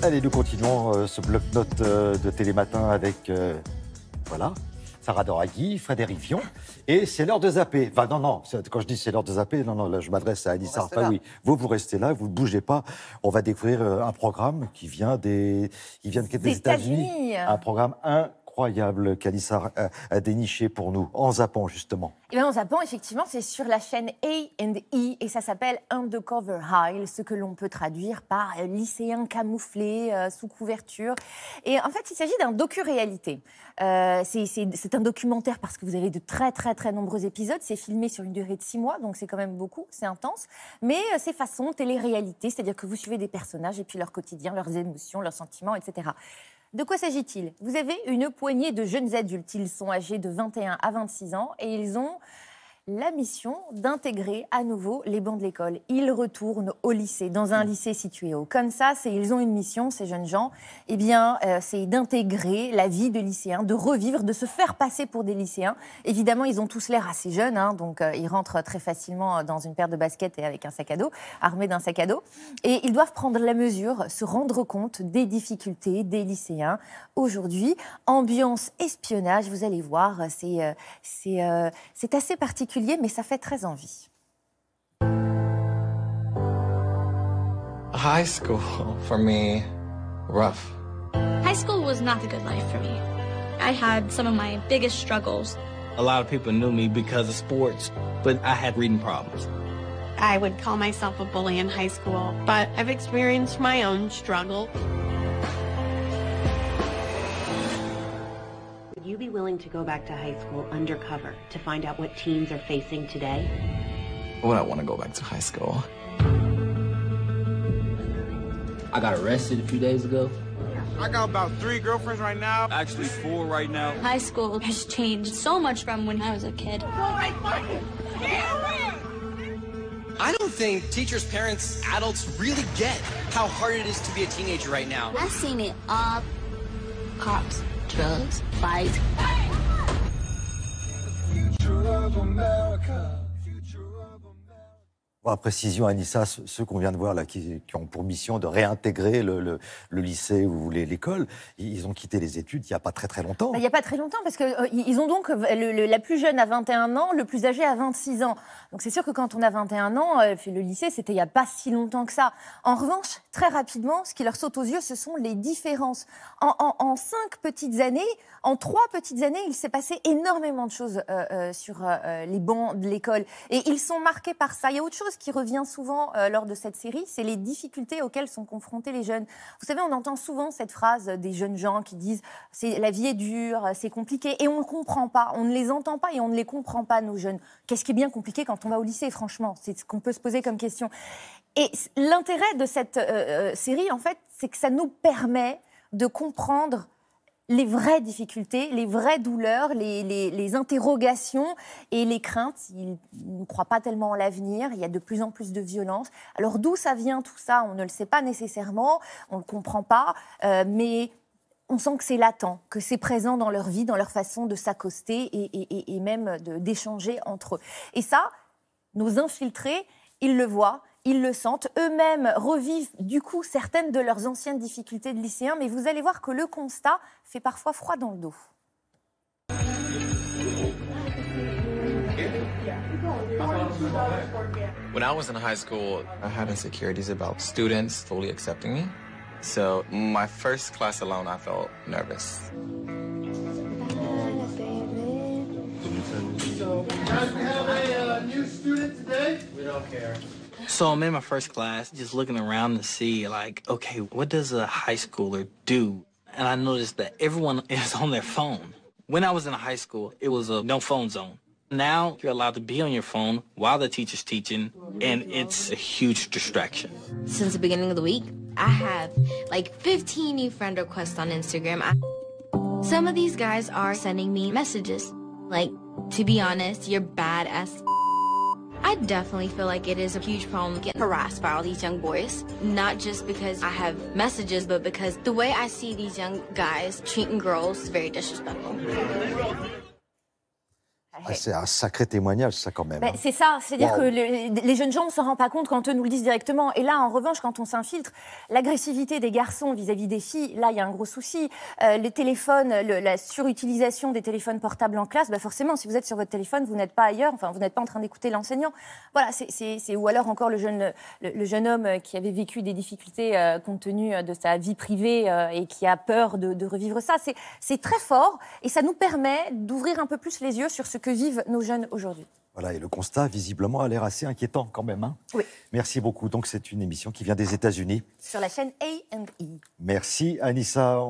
Allez, nous continuons ce bloc-notes de Télématin avec, voilà, Sarah Doraghi, Frédéric Vion. Et c'est l'heure de zapper. Enfin, non, quand je dis c'est l'heure de zapper, non, là, je m'adresse à Anissa Arfaoui. Vous restez là, vous ne bougez pas. On va découvrir un programme qui vient des États-Unis. Un programme incroyable qu'Anissa a déniché pour nous, en zappant, justement. Et bien en zappant, effectivement, c'est sur la chaîne A&E et ça s'appelle Undercover High, ce que l'on peut traduire par lycéen camouflé sous couverture. Et en fait, il s'agit d'un docu-réalité. C'est un documentaire parce que vous avez de très, très, très nombreux épisodes. C'est filmé sur une durée de 6 mois, donc c'est quand même beaucoup, c'est intense. Mais c'est façon télé-réalité, c'est-à-dire que vous suivez des personnages et puis leur quotidien, leurs émotions, leurs sentiments, etc. De quoi s'agit-il? Vous avez une poignée de jeunes adultes. Ils sont âgés de 21 à 26 ans et ils ont la mission d'intégrer à nouveau les bancs de l'école. Ils retournent au lycée, dans un lycée situé au Kansas, et ils ont une mission, ces jeunes gens, c'est d'intégrer la vie de lycéens, de revivre, de se faire passer pour des lycéens. Évidemment, ils ont tous l'air assez jeunes, donc ils rentrent très facilement dans une paire de baskets et avec un sac à dos, armés d'un sac à dos. Et ils doivent prendre la mesure, se rendre compte des difficultés des lycéens. Aujourd'hui, ambiance espionnage, vous allez voir, c'est assez particulier, mais ça fait très envie. High school, for me, rough. High school was not a good life for me. I had some of my biggest struggles. A lot of people knew me because of sports, but I had reading problems. I would call myself a bully in high school, but I've experienced my own struggle. Would you be willing to go back to high school undercover to find out what teens are facing today? Would I want to go back to high school? I got arrested a few days ago. I got about 3 girlfriends right now. Actually 4 right now. High school has changed so much from when I was a kid. I don't think teachers, parents, adults really get how hard it is to be a teenager right now. I've seen it all. Cops, drugs, fights. Future of America. Bon, précision, Anissa, ceux qu'on vient de voir là, qui ont pour mission de réintégrer le lycée ou l'école, ils ont quitté les études il n'y a pas très très longtemps. Il n'y a pas très longtemps, parce qu'ils ont donc la plus jeune à 21 ans, le plus âgé à 26 ans. Donc c'est sûr que quand on a 21 ans, le lycée, c'était il n'y a pas si longtemps que ça. En revanche, très rapidement, ce qui leur saute aux yeux, ce sont les différences. En 5 petites années, en 3 petites années, il s'est passé énormément de choses sur les bancs de l'école. Et ils sont marqués par ça. Il y a autre chose qui revient souvent lors de cette série, c'est les difficultés auxquelles sont confrontés les jeunes. Vous savez, on entend souvent cette phrase des jeunes gens qui disent « la vie est dure, c'est compliqué » et on ne comprend pas, on ne les entend pas et on ne les comprend pas, nos jeunes. Qu'est-ce qui est bien compliqué quand on va au lycée, franchement? C'est ce qu'on peut se poser comme question. Et l'intérêt de cette série, en fait, c'est que ça nous permet de comprendre les vraies difficultés, les vraies douleurs, les interrogations et les craintes. Ils ne croient pas tellement en l'avenir, il y a de plus en plus de violence. Alors d'où ça vient tout ça? On ne le sait pas nécessairement, on ne le comprend pas, mais on sent que c'est latent, que c'est présent dans leur vie, dans leur façon de s'accoster et même d'échanger entre eux. Et ça, nos infiltrés, ils le voient, ils le sentent, eux-mêmes revivent du coup certaines de leurs anciennes difficultés de lycéens, mais vous allez voir que le constat fait parfois froid dans le dos. When I was in high school, I had insecurities about students fully accepting me. So my first class alone, I felt nervous. Guys, we have a new student today. We don't care. So I'm in my first class, just looking around to see, like, okay, what does a high schooler do? And I noticed that everyone is on their phone. When I was in high school, it was a no phone zone. Now you're allowed to be on your phone while the teacher's teaching, and it's a huge distraction. Since the beginning of the week, I have like 15 new friend requests on Instagram. Some of these guys are sending me messages like, to be honest, you're badass. I definitely feel like it is a huge problem getting harassed by all these young boys. Not just because I have messages, but because the way I see these young guys treating girls is very disrespectful. C'est un sacré témoignage, ça, quand même. Ben, c'est ça, c'est-à-dire que les jeunes gens ne s'en rendent pas compte quand eux nous le disent directement. Et là, en revanche, quand on s'infiltre, l'agressivité des garçons vis-à-vis des filles, là, il y a un gros souci. Les téléphones, la surutilisation des téléphones portables en classe, ben forcément, si vous êtes sur votre téléphone, vous n'êtes pas ailleurs, enfin, vous n'êtes pas en train d'écouter l'enseignant. Voilà, ou alors encore le jeune homme qui avait vécu des difficultés compte tenu de sa vie privée et qui a peur de revivre ça. C'est très fort et ça nous permet d'ouvrir un peu plus les yeux sur ce que vivent nos jeunes aujourd'hui. Voilà, et le constat, visiblement, a l'air assez inquiétant quand même. Hein. Oui. Merci beaucoup. Donc, c'est une émission qui vient des États-Unis. Sur la chaîne A&E. Merci, Anissa.